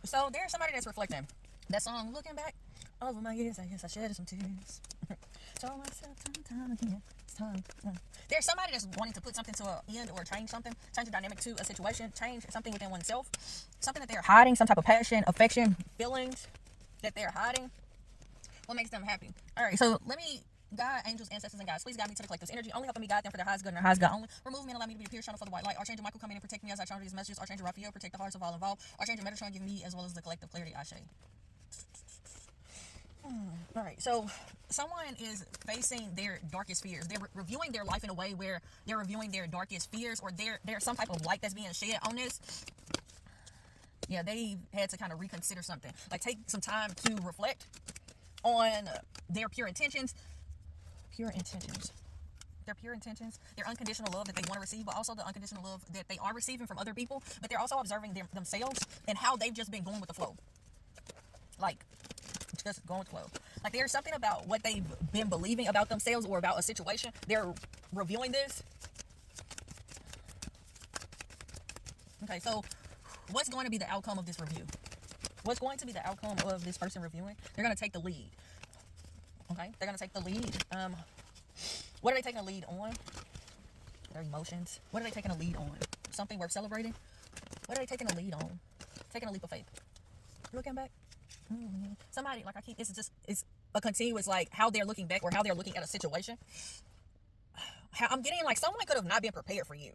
So there's somebody that's reflecting. That song, looking back over my years, I guess I shed some tears. Told myself time again, it's time. There's somebody that's wanting to put something to an end or change the dynamic to a situation, change something within oneself, something that they're hiding, some type of passion, affection, feelings that they're hiding. What makes them happy? All right, so let me, God, angels, ancestors, and guides, please guide me to the collective's energy. Only helping me guide them for their highest good and their highest good only. Remove me and allow me to be the pure channel for the white light. Archangel Michael, come in and protect me as I channel these messages. Archangel Raphael, protect the hearts of all involved. Archangel Metatron, give me as well as the collective clarity. Ashe. All right, so someone is facing their darkest fears. They're reviewing their life in a way where they're reviewing their darkest fears, or there's some type of light that's being shed on this. Yeah, they had to kind of reconsider something. Like, take some time to reflect on their pure intentions. Their pure intentions, their unconditional love that they want to receive, but also the unconditional love that they are receiving from other people. But they're also observing themselves and how they've just been going with the flow. Like, just going with the flow. Like, there's something about what they've been believing about themselves or about a situation. They're reviewing this. Okay, so what's going to be the outcome of this review? What's going to be the outcome of this person reviewing? They're going to take the lead. Okay, they're going to take the lead. What are they taking a lead on? Their emotions. What are they taking a lead on? Something worth celebrating? What are they taking a lead on? Taking a leap of faith. Looking back. Somebody, like, it's a continuous, like, how they're looking back or how they're looking at a situation. How I'm getting, like, someone could have not been prepared for you.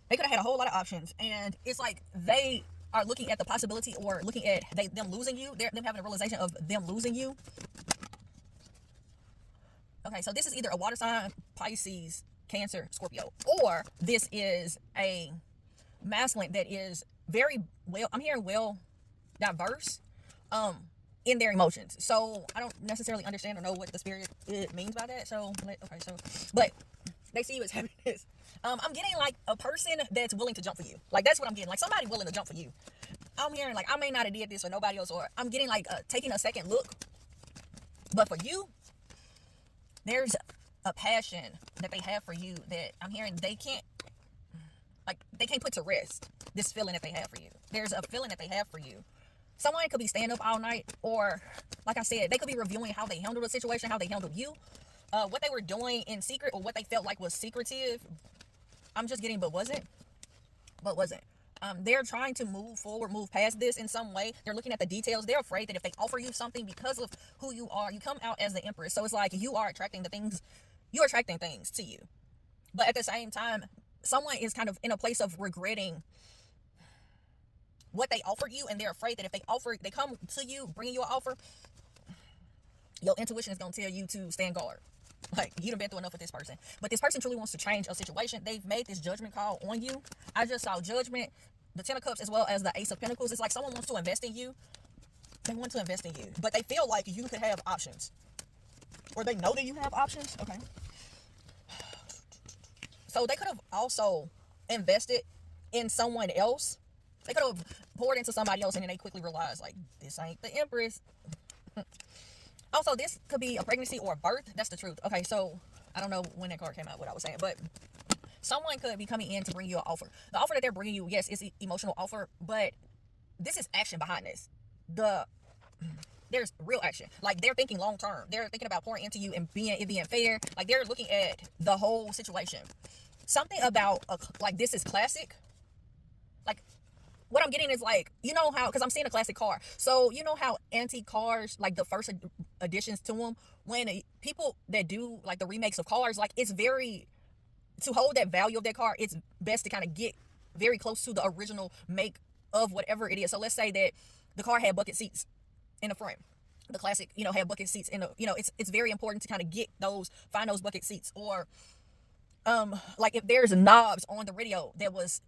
They could have had a whole lot of options, and it's like they are looking at the possibility or looking at them losing you. Them having a realization of them losing you. Okay, so this is either a water sign, Pisces, Cancer, Scorpio, or this is a masculine that is very well, I'm hearing well diverse in their emotions. So I don't necessarily understand or know what the spirit means by that. So but they see you as having this. I'm getting like a person that's willing to jump for you. Like, that's what I'm getting. Like, somebody willing to jump for you. I'm hearing like, I may not have did this for nobody else, or I'm getting like taking a second look. But for you, there's a passion that they have for you that I'm hearing they can't put to rest. This feeling that they have for you. There's a feeling that they have for you. Someone could be staying up all night, or, like I said, they could be reviewing how they handled the situation, how they handled you, what they were doing in secret, or what they felt like was secretive. I'm just getting, but wasn't. They're trying to move forward, move past this in some way. They're looking at the details. They're afraid that if they offer you something because of who you are, you come out as the Empress. So it's like you are attracting things to you. But at the same time, someone is kind of in a place of regretting what they offered you, and they're afraid that if they come to you, bringing you an offer, your intuition is going to tell you to stand guard. Like, you done been through enough with this person. But this person truly wants to change a situation. They've made this judgment call on you. I just saw judgment, the Ten of Cups, as well as the Ace of Pentacles. It's like someone wants to invest in you. They want to invest in you. But they feel like you could have options. Or they know that you have options. Okay. So they could have also invested in someone else. They could have poured into somebody else, and then they quickly realized, like, this ain't the Empress. Also, this could be a pregnancy or a birth. That's the truth. Okay, so I don't know when that card came out, what I was saying, but someone could be coming in to bring you an offer. The offer that they're bringing you, yes, it's an emotional offer, but this is action behind this. There's real action. Like, they're thinking long term. They're thinking about pouring into you and it being fair. Like, they're looking at the whole situation. Something about like, this is classic. Like, what I'm getting is, like, you know how, because I'm seeing a classic car. So, you know how antique cars, like the first additions to them, when people that do, like, the remakes of cars, like, it's very, to hold that value of that car, it's best to kind of get very close to the original make of whatever it is. So let's say that the car had bucket seats in the front. The classic, had bucket seats in the, it's very important to kind of find those bucket seats. Or, like, if there's knobs on the radio that was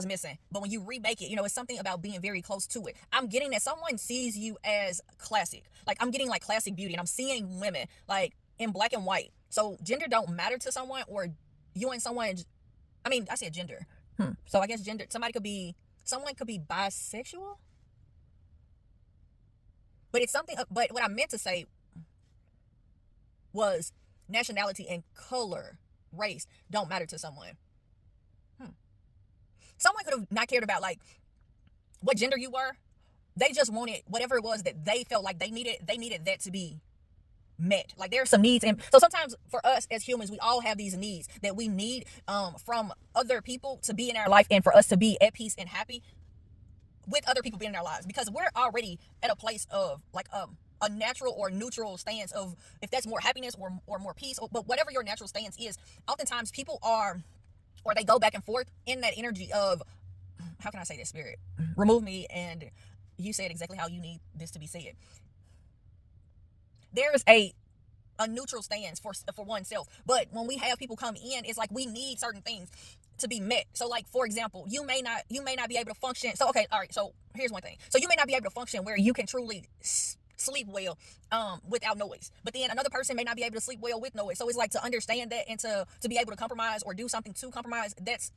missing, but when you remake it, it's something about being very close to it. I'm getting that someone sees you as classic. Like, I'm getting like classic beauty, and I'm seeing women like in black and white. So gender don't matter to someone, or you and someone, I said gender. So I guess gender, someone could be bisexual, but it's something, but what I meant to say was nationality and color, race don't matter to someone. Someone could have not cared about, like, what gender you were. They just wanted whatever it was that they felt like they needed that to be met. Like there are some needs, and so sometimes for us as humans, we all have these needs that we need from other people to be in our life, and for us to be at peace and happy with other people being in our lives, because we're already at a place of like a natural or neutral stance of, if that's more happiness or more peace, but whatever your natural stance is, oftentimes people are, or they go back and forth in that energy of, how can I say this, spirit, remove me and you say it exactly how you need this to be said. There's a neutral stance for oneself, but when we have people come in, it's like we need certain things to be met. So like, for example, you may not be able to function. So okay, all right, so here's one thing. So you may not be able to function where you can truly sleep well without noise, but then another person may not be able to sleep well with noise. So it's like, to understand that and to be able to compromise or do something to compromise, that's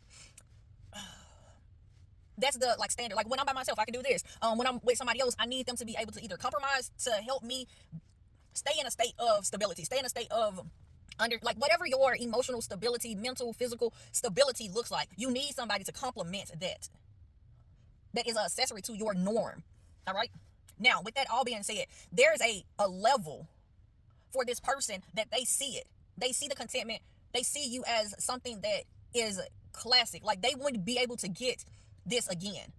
the like standard. Like when I'm by myself, I can do this. When I'm with somebody else, I need them to be able to either compromise to help me stay in a state of stability, stay in a state of like whatever your emotional stability, mental, physical stability looks like. You need somebody to complement that. That is an accessory to your norm. All right. Now, with that all being said, there's a level for this person that they see it. They see the contentment. They see you as something that is classic. Like they wouldn't be able to get this again.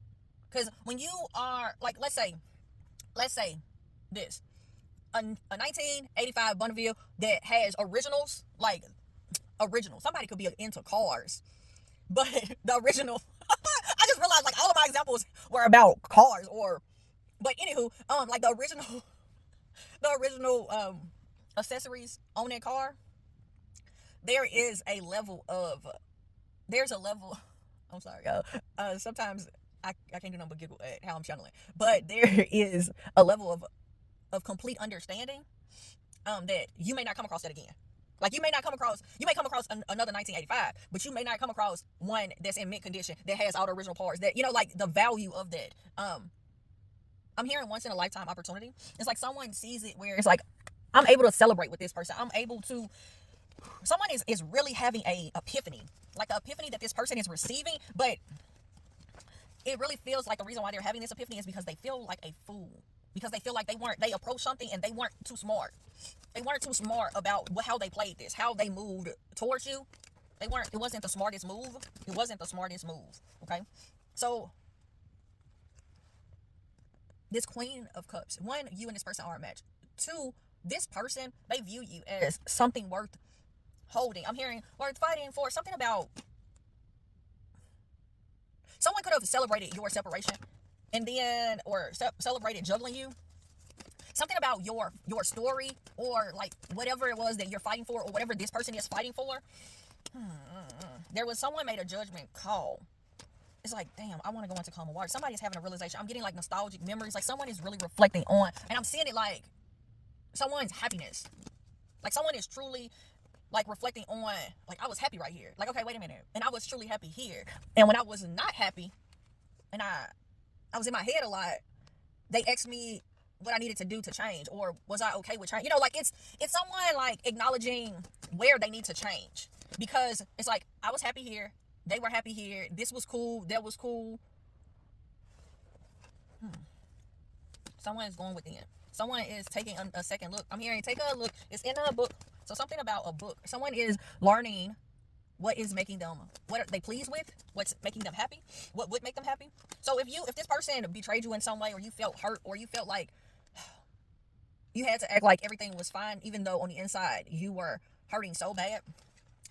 Because when you are like, let's say this, a 1985 Bonneville that has originals, like original. Somebody could be into cars, but the original. I just realized like all of my examples were about cars, but anywho, like the original accessories on that car. There's a level. I'm sorry, y'all. Sometimes I can't do nothing but giggle at how I'm channeling, but there is a level of complete understanding that you may not come across that again. Like you may come across another 1985, but you may not come across one that's in mint condition that has all the original parts, that, you know, like the value of that. I'm hearing once in a lifetime opportunity. It's like someone sees it where it's like, I'm able to celebrate with this person. Someone is really having a epiphany, like an epiphany that this person is receiving, but it really feels like the reason why they're having this epiphany is because they feel like a fool. Because they feel like they approached something and they weren't too smart. They weren't too smart about how they played this, how they moved towards you. It wasn't the smartest move. It wasn't the smartest move. Okay. So this Queen of Cups, one, you and this person are a match. Two, this person, they view you as something worth holding. I'm hearing worth fighting for, something about someone could have celebrated your separation and then, or celebrated juggling you. Something about your story, or like whatever it was that you're fighting for, or whatever this person is fighting for. There was someone made a judgment call. It's like, damn, I want to go into calm water. Somebody is having a realization. I'm getting like nostalgic memories. Like someone is really reflecting on, and I'm seeing it like someone's happiness. Like someone is truly like reflecting on, like, I was happy right here. Like, okay, wait a minute. And I was truly happy here. And when I was not happy, and I was in my head a lot, they asked me what I needed to do to change, or was I okay with change? You know, like it's someone like acknowledging where they need to change, because it's like, I was happy here, they were happy here, this was cool, that was cool. Someone is going within. Someone is taking a second look. I'm hearing take a look. It's in a book. So something about a book. Someone is learning what is making them, what are they pleased with, what's making them happy, what would make them happy. So if this person betrayed you in some way, or you felt hurt, or you felt like you had to act like everything was fine, even though on the inside you were hurting so bad,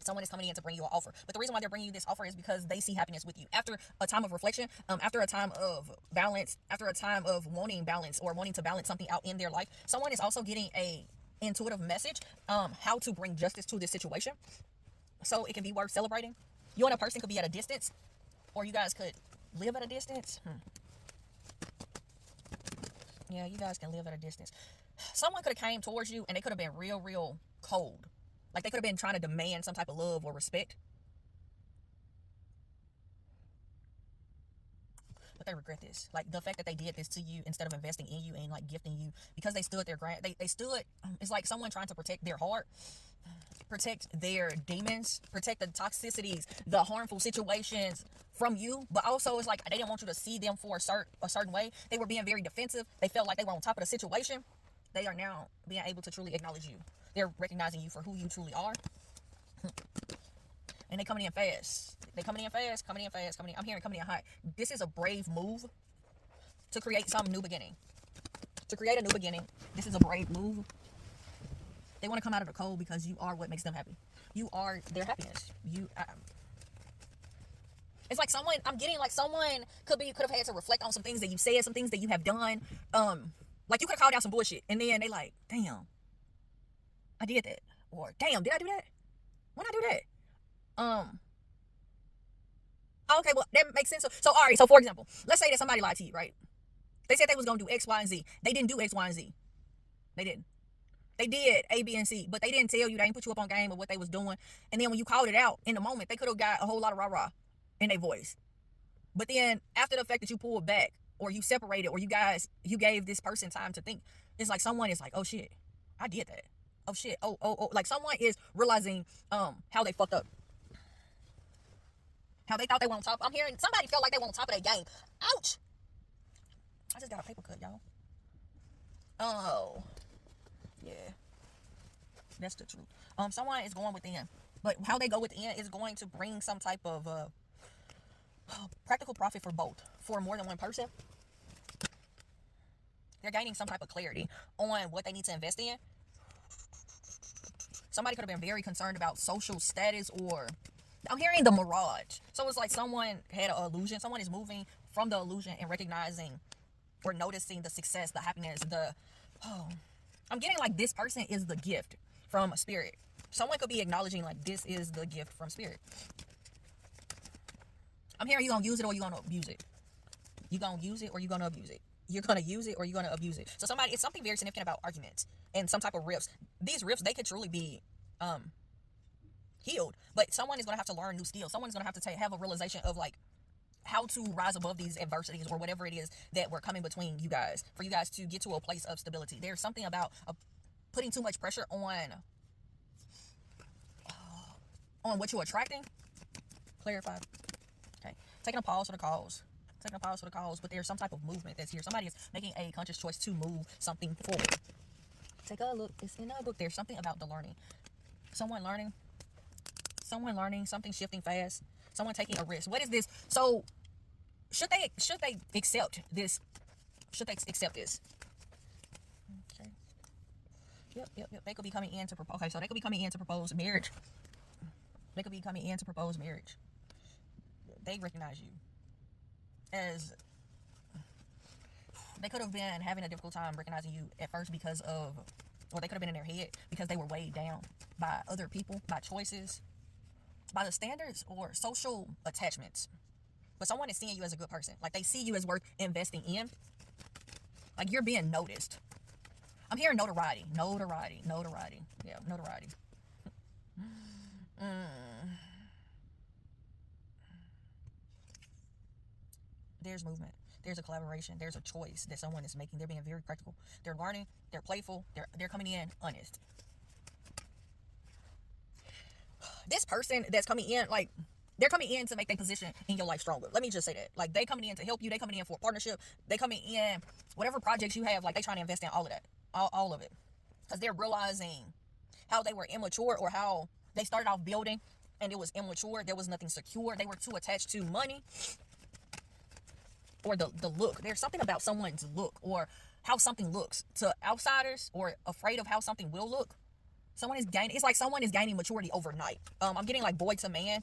someone is coming in to bring you an offer. But the reason why they're bringing you this offer is because they see happiness with you. After a time of reflection, after a time of balance, after a time of wanting balance, or wanting to balance something out in their life, someone is also getting a intuitive message how to bring justice to this situation, so it can be worth celebrating. You and a person could be at a distance, or you guys could live at a distance. Yeah, you guys can live at a distance. Someone could have came towards you and they could have been real cold. Like they could have been trying to demand some type of love or respect, but they regret this. Like the fact that they did this to you instead of investing in you and like gifting you, because they stood their ground. They stood. It's like someone trying to protect their heart, protect their demons, protect the toxicities, the harmful situations from you, but also it's like they didn't want you to see them for a certain way. They were being very defensive. They felt like they were on top of the situation. They are now being able to truly acknowledge you. They're recognizing you for who you truly are. And they coming in fast. They coming in fast, coming in fast, coming in. I'm hearing coming in hot. This is a brave move to create some new beginning. To create a new beginning. This is a brave move. They want to come out of the cold because you are what makes them happy. You are their happiness. It's like someone, I'm getting like someone could have had to reflect on some things that you said, some things that you have done. Like you could have called out some bullshit, and then they like, damn, I did that, or damn, did I do that? When I do that? Okay, well that makes sense. So all right. So for example, let's say that somebody lied to you, right? They said they was gonna do X, Y, and Z. They didn't do X, Y, and Z. They didn't. They did A, B, and C, but they didn't tell you. They didn't put you up on game of what they was doing. And then when you called it out in the moment, they could have got a whole lot of rah-rah in their voice. But then after the fact that you pulled back, or you separated, or you gave this person time to think, it's like someone is like, oh shit, I did that. Oh shit. Oh. Like someone is realizing how they fucked up. How they thought they were on top. I'm hearing somebody felt like they were on top of their game. Ouch. I just got a paper cut, y'all. Oh. Yeah. That's the truth. Someone is going within. But how they go within is going to bring some type of practical profit for both. For more than one person. They're gaining some type of clarity on what they need to invest in. Somebody could have been very concerned about social status, or I'm hearing the mirage. So it's like someone had an illusion. Someone is moving from the illusion and recognizing or noticing the success, the happiness, I'm getting like this person is the gift from spirit. Someone could be acknowledging like this is the gift from spirit. I'm hearing you gonna use it or you gonna abuse it. You gonna use it or you gonna abuse it. You're gonna use it or you're gonna abuse it. So it's something very significant about arguments and some type of rifts. These rifts, they could truly be healed, but someone is gonna have to learn new skills. Someone's gonna have to have a realization of like how to rise above these adversities or whatever it is that were coming between you guys, for you guys to get to a place of stability. There's something about putting too much pressure on what you're attracting. Clarify. Okay. Taking a pause for the cause. But there's some type of movement that's here. Somebody is making a conscious choice to move something forward. Take a look. It's in a book. There's something about the learning. Someone learning, something shifting fast. Someone taking a risk. What is this? So should they accept this? Should they accept this? Okay. Yep. They could be coming in to propose. Okay, so they could be coming in to propose marriage. They recognize you as they could have been having a difficult time recognizing you at first because of, or they could have been in their head because they were weighed down by other people, by choices, by the standards or social attachments. But someone is seeing you as a good person. Like they see you as worth investing in. Like you're being noticed. I'm hearing notoriety. Yeah, notoriety. There's movement. There's a collaboration. There's a choice that someone is making. They're being very practical. They're learning. They're playful. They're coming in honest. This person that's coming in, like, they're coming in to make their position in your life stronger. Let me just say that. Like, they coming in to help you. They coming in for a partnership. They coming in, whatever projects you have, like, they trying to invest in all of that. All of it. Because they're realizing how they were immature, or how they started off building and it was immature. There was nothing secure. They were too attached to money or the look. There's something about someone's look or how something looks to outsiders, or afraid of how something will look. Someone is gaining, it's like someone is gaining maturity overnight. I'm getting like boy to man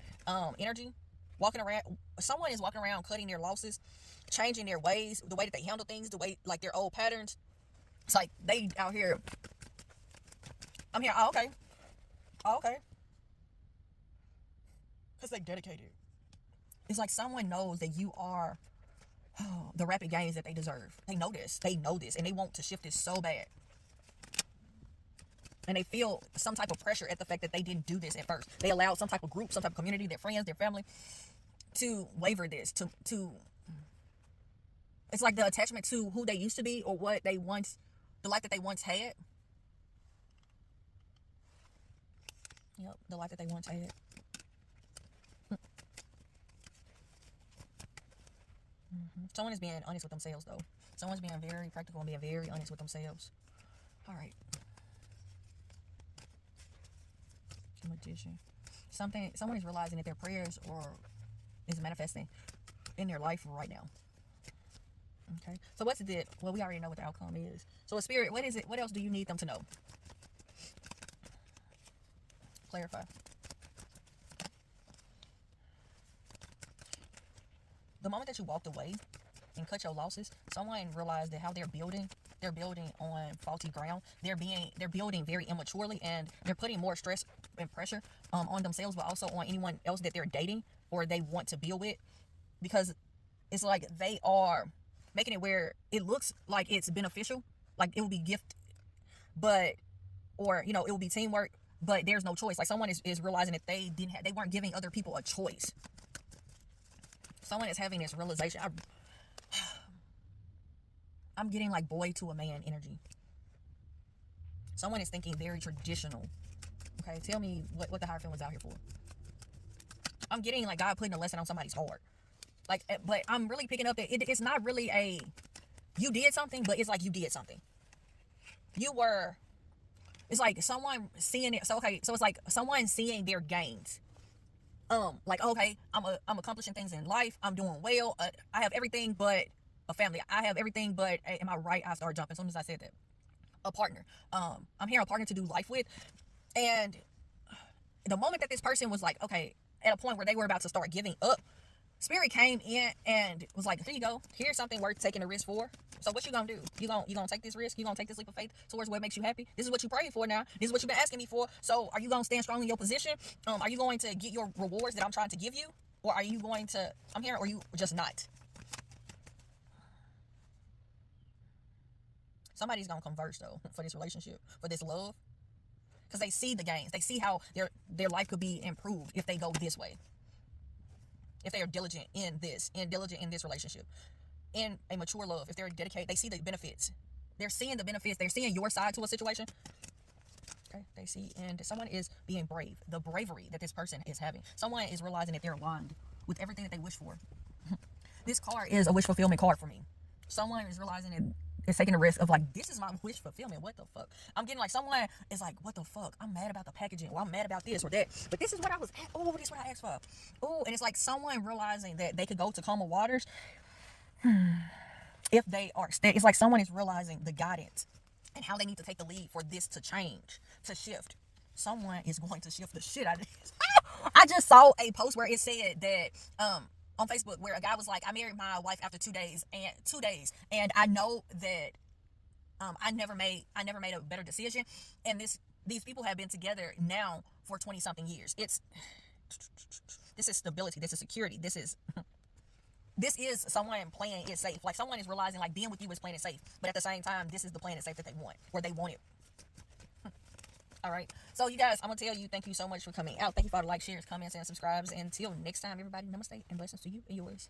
energy. Walking around, someone is walking around cutting their losses, changing their ways, the way that they handle things, the way, like, their old patterns. It's like they out here. I'm here. Oh, okay. Because they dedicated. It's like someone knows that you are the rapid gains that they deserve. They know this. And they want to shift this so bad. And they feel some type of pressure at the fact that they didn't do this at first. They allowed some type of group, some type of community, their friends, their family, to waver this, to it's like the attachment to who they used to be, or what they once, the life that they once had. Yep, the life that they once had. Someone is being honest with themselves, though. Someone's being very practical and being very honest with themselves. All right. Magician. Someone is realizing that their prayers is manifesting in their life right now. Okay. So what's it? Well, we already know what the outcome is. So a spirit, what is it? What else do you need them to know? Clarify. The moment that you walked away and cut your losses, someone realized that how they're building on faulty ground. They're building very immaturely, and they're putting more stress and pressure on themselves, but also on anyone else that they're dating or they want to build with, because it's like they are making it where it looks like it's beneficial, like it will be gift, but or it will be teamwork, but there's no choice. Like someone is realizing that they weren't giving other people a choice. Someone is having this realization. I'm getting like boy to a man energy. Someone is thinking very traditional. Okay, tell me what the Hierophant was out here for. I'm getting like God putting a lesson on somebody's heart. Like, but I'm really picking up that it's not really you did something, but it's like you did something. It's like someone seeing it. So okay, so it's like someone seeing their gains. Like, okay, I'm accomplishing things in life. I'm doing well. I have everything but a family. I have everything but, am I right? I started jumping as soon as I said that. A partner. I'm hearing a partner to do life with. And the moment that this person was like, okay, at a point where they were about to start giving up, Spirit came in and was like, here you go. Here's something worth taking a risk for. So what you gonna do? You gonna take this risk? You gonna take this leap of faith towards what makes you happy? This is what you prayed for now. This is what you've been asking me for. So are you gonna stand strong in your position? Are you going to get your rewards that I'm trying to give you? Or are you going to, I'm here, or are you just not? Somebody's gonna converge though for this relationship, for this love. Because they see the gains. They see how their life could be improved if they go this way. If they are diligent in this relationship. In a mature love, if they're dedicated, they see the benefits. They're seeing the benefits. They're seeing your side to a situation. Okay, they see, and someone is being brave. The bravery that this person is having. Someone is realizing that they're aligned with everything that they wish for. This card is a wish fulfillment card for me. Someone is realizing that it's taking a risk of like, this is my wish fulfillment. What the fuck? I'm getting like someone is like, what the fuck? I'm mad about the packaging, or I'm mad about this or that. But this is what I was. Oh, this is what I asked for. Oh, and it's like someone realizing that they could go to calmer waters. If they are, it's like someone is realizing the guidance and how they need to take the lead for this to change, to shift. Someone is going to shift the shit out of this. I just saw a post where it said that on Facebook, where a guy was like, I married my wife after 2 days, and I know that I never made a better decision, and these people have been together now for 20 something years. This is stability, this is security, this is someone playing it safe. Like someone is realizing like being with you is playing it safe, but at the same time, this is the playing it safe that they want, or they want it. All right. So you guys, I'm going to tell you, thank you so much for coming out. Thank you for all the likes, shares, comments, and subscribes. Until next time, everybody, namaste and blessings to you and yours.